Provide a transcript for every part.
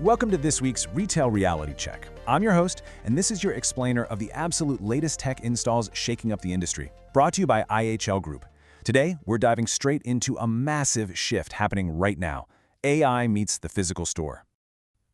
Welcome to this week's Retail Reality Check. I'm your host, and this is your explainer of the absolute latest tech installs shaking up the industry, brought to you by IHL Group. Today, we're diving straight into a massive shift happening right now. AI meets the physical store.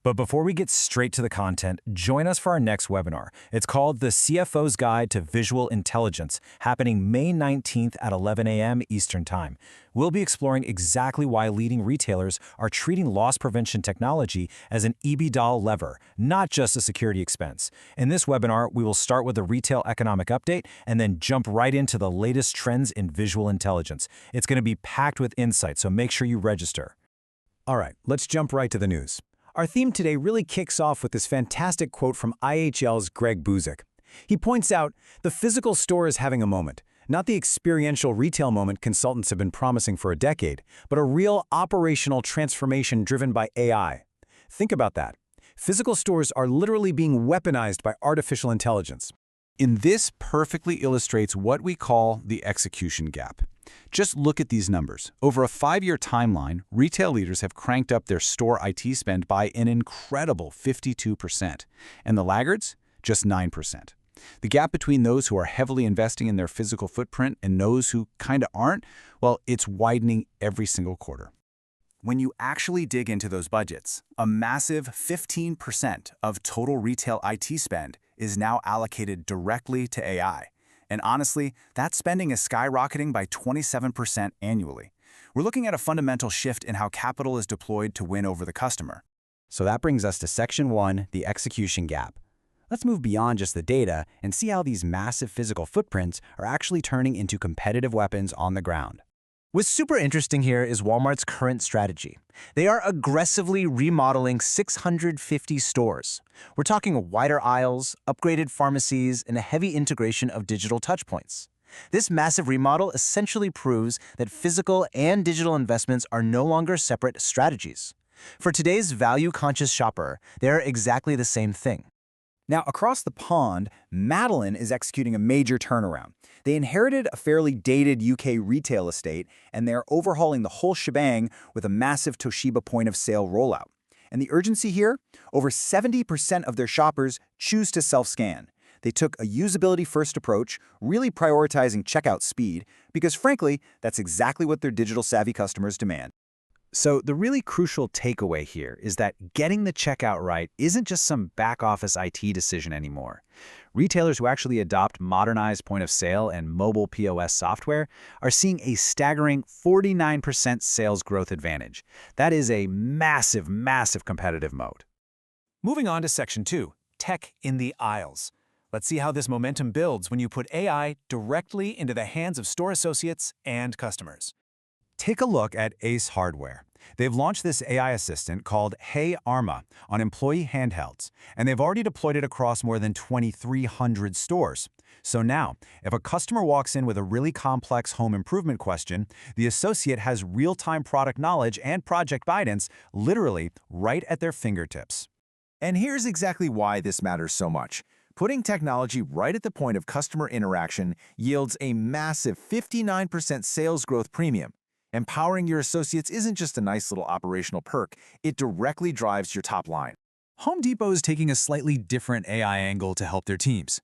But before we get straight to the content, join us for our next webinar. It's called The CFO's Guide to Visual Intelligence, happening May 19th at 11 a.m. Eastern Time. We'll be exploring exactly why leading retailers are treating loss prevention technology as an EBITDA lever, not just a security expense. In this webinar, we will start with a retail economic update and then jump right into the latest trends in visual intelligence. It's going to be packed with insight, so make sure you register. All right, let's jump right to the news. Our theme today really kicks off with this fantastic quote from IHL's Greg Buzek. He points out, the physical store is having a moment, not the experiential retail moment consultants have been promising for a decade, but a real operational transformation driven by AI. Think about that. Physical stores are literally being weaponized by artificial intelligence. And this perfectly illustrates what we call the execution gap. Just look at these numbers. Over a 5-year timeline, retail leaders have cranked up their store IT spend by an incredible 52%, and the laggards, just 9%. The gap between those who are heavily investing in their physical footprint and those who kinda aren't, well, it's widening every single quarter. When you actually dig into those budgets, a massive 15% of total retail IT spend is now allocated directly to AI. And honestly, that spending is skyrocketing by 27% annually. We're looking at a fundamental shift in how capital is deployed to win over the customer. So that brings us to Section 1, the execution gap. Let's move beyond just the data and see how these massive physical footprints are actually turning into competitive weapons on the ground. What's super interesting here is Walmart's current strategy. They are aggressively remodeling 650 stores. We're talking wider aisles, upgraded pharmacies, and a heavy integration of digital touchpoints. This massive remodel essentially proves that physical and digital investments are no longer separate strategies. For today's value-conscious shopper, they are exactly the same thing. Now, across the pond, Matalan is executing a major turnaround. They inherited a fairly dated UK retail estate, and they're overhauling the whole shebang with a massive Toshiba point-of-sale rollout. And the urgency here? Over 70% of their shoppers choose to self-scan. They took a usability-first approach, really prioritizing checkout speed, because frankly, that's exactly what their digital-savvy customers demand. So the really crucial takeaway here is that getting the checkout right isn't just some back-office IT decision anymore. Retailers who actually adopt modernized point-of-sale and mobile POS software are seeing a staggering 49% sales growth advantage. That is a massive, massive competitive moat. Moving on to Section 2, tech in the aisles. Let's see how this momentum builds when you put AI directly into the hands of store associates and customers. Take a look at Ace Hardware. They've launched this AI assistant called Hey ARMA on employee handhelds, and they've already deployed it across more than 2,300 stores. So now, if a customer walks in with a really complex home improvement question, the associate has real-time product knowledge and project guidance literally right at their fingertips. And here's exactly why this matters so much. Putting technology right at the point of customer interaction yields a massive 59% sales growth premium. Empowering your associates isn't just a nice little operational perk, it directly drives your top line. Home Depot is taking a slightly different AI angle to help their teams.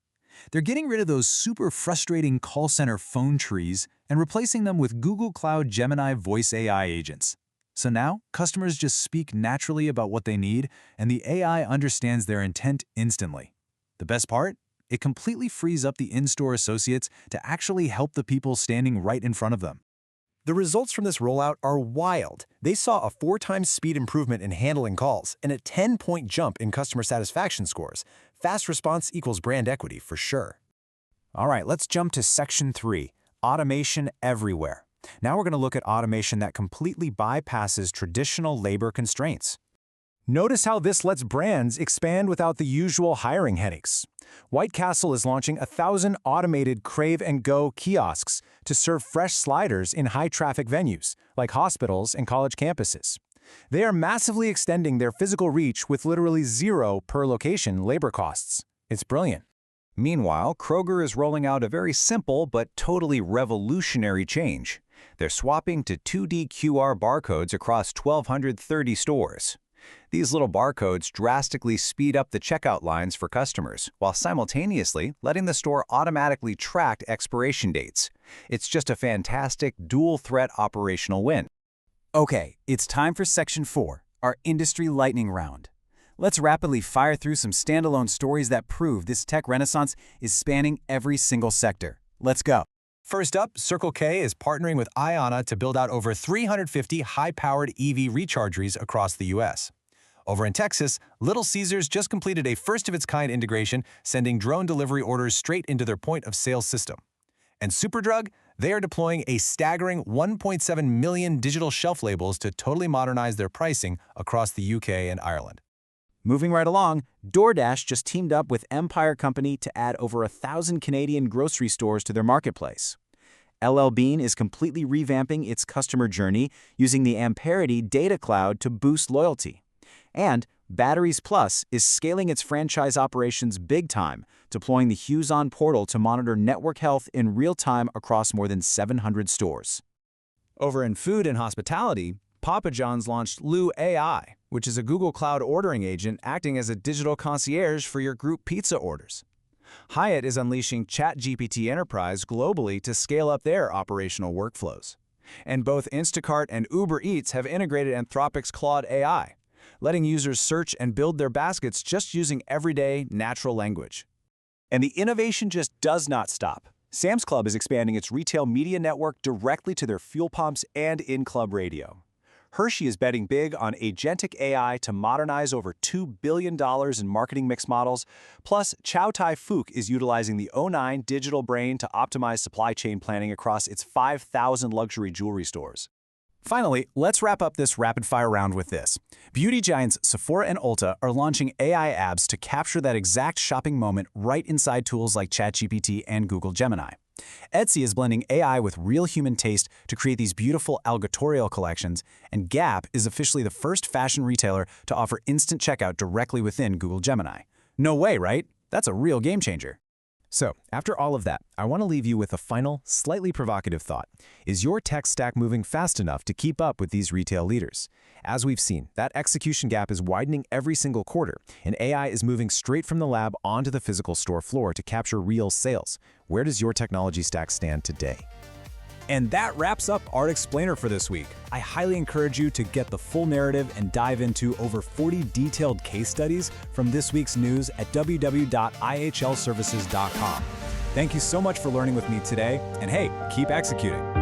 They're getting rid of those super frustrating call center phone trees and replacing them with Google Cloud Gemini voice AI agents. So now, customers just speak naturally about what they need, and the AI understands their intent instantly. The best part? It completely frees up the in-store associates to actually help the people standing right in front of them. The results from this rollout are wild. They saw a 4x speed improvement in handling calls and a 10-point jump in customer satisfaction scores. Fast response equals brand equity for sure. All right, let's jump to Section 3, automation everywhere. Now we're going to look at automation that completely bypasses traditional labor constraints. Notice how this lets brands expand without the usual hiring headaches. White Castle is launching 1,000 automated Crave Go kiosks to serve fresh sliders in high-traffic venues, like hospitals and college campuses. They are massively extending their physical reach with literally zero per-location labor costs. It's brilliant. Meanwhile, Kroger is rolling out a very simple but totally revolutionary change. They're swapping to 2D QR barcodes across 1,230 stores. These little barcodes drastically speed up the checkout lines for customers, while simultaneously letting the store automatically track expiration dates. It's just a fantastic dual-threat operational win. Okay, it's time for Section 4, our Industry Lightning Round. Let's rapidly fire through some standalone stories that prove this tech renaissance is spanning every single sector. Let's go. First up, Circle K is partnering with IHL to build out over 350 high-powered EV rechargeries across the U.S. Over in Texas, Little Caesars just completed a first-of-its-kind integration, sending drone delivery orders straight into their point-of-sale system. And Superdrug, they are deploying a staggering 1.7 million digital shelf labels to totally modernize their pricing across the UK and Ireland. Moving right along, DoorDash just teamed up with Empire Company to add over 1,000 Canadian grocery stores to their marketplace. LL Bean is completely revamping its customer journey using the Amperity data cloud to boost loyalty. And Batteries Plus is scaling its franchise operations big time, deploying the Hughes On portal to monitor network health in real time across more than 700 stores. Over in food and hospitality, Papa John's launched Lou AI, which is a Google Cloud ordering agent acting as a digital concierge for your group pizza orders. Hyatt is unleashing ChatGPT Enterprise globally to scale up their operational workflows. And both Instacart and Uber Eats have integrated Anthropic's Claude AI, letting users search and build their baskets just using everyday, natural language. And the innovation just does not stop. Sam's Club is expanding its retail media network directly to their fuel pumps and in-club radio. Hershey is betting big on agentic AI to modernize over $2 billion in marketing mix models. Plus, Chow Fook is utilizing the O9 digital brain to optimize supply chain planning across its 5,000 luxury jewelry stores. Finally, let's wrap up this rapid-fire round with this. Beauty giants Sephora and Ulta are launching AI apps to capture that exact shopping moment right inside tools like ChatGPT and Google Gemini. Etsy is blending AI with real human taste to create these beautiful algatorial collections, and Gap is officially the first fashion retailer to offer instant checkout directly within Google Gemini. No way, right? That's a real game changer. So, after all of that, I want to leave you with a final, slightly provocative thought. Is your tech stack moving fast enough to keep up with these retail leaders? As we've seen, that execution gap is widening every single quarter, and AI is moving straight from the lab onto the physical store floor to capture real sales. Where does your technology stack stand today? And that wraps up Art Explainer for this week. I highly encourage you to get the full narrative and dive into over 40 detailed case studies from this week's news at www.ihlservices.com. Thank you so much for learning with me today, and hey, keep executing.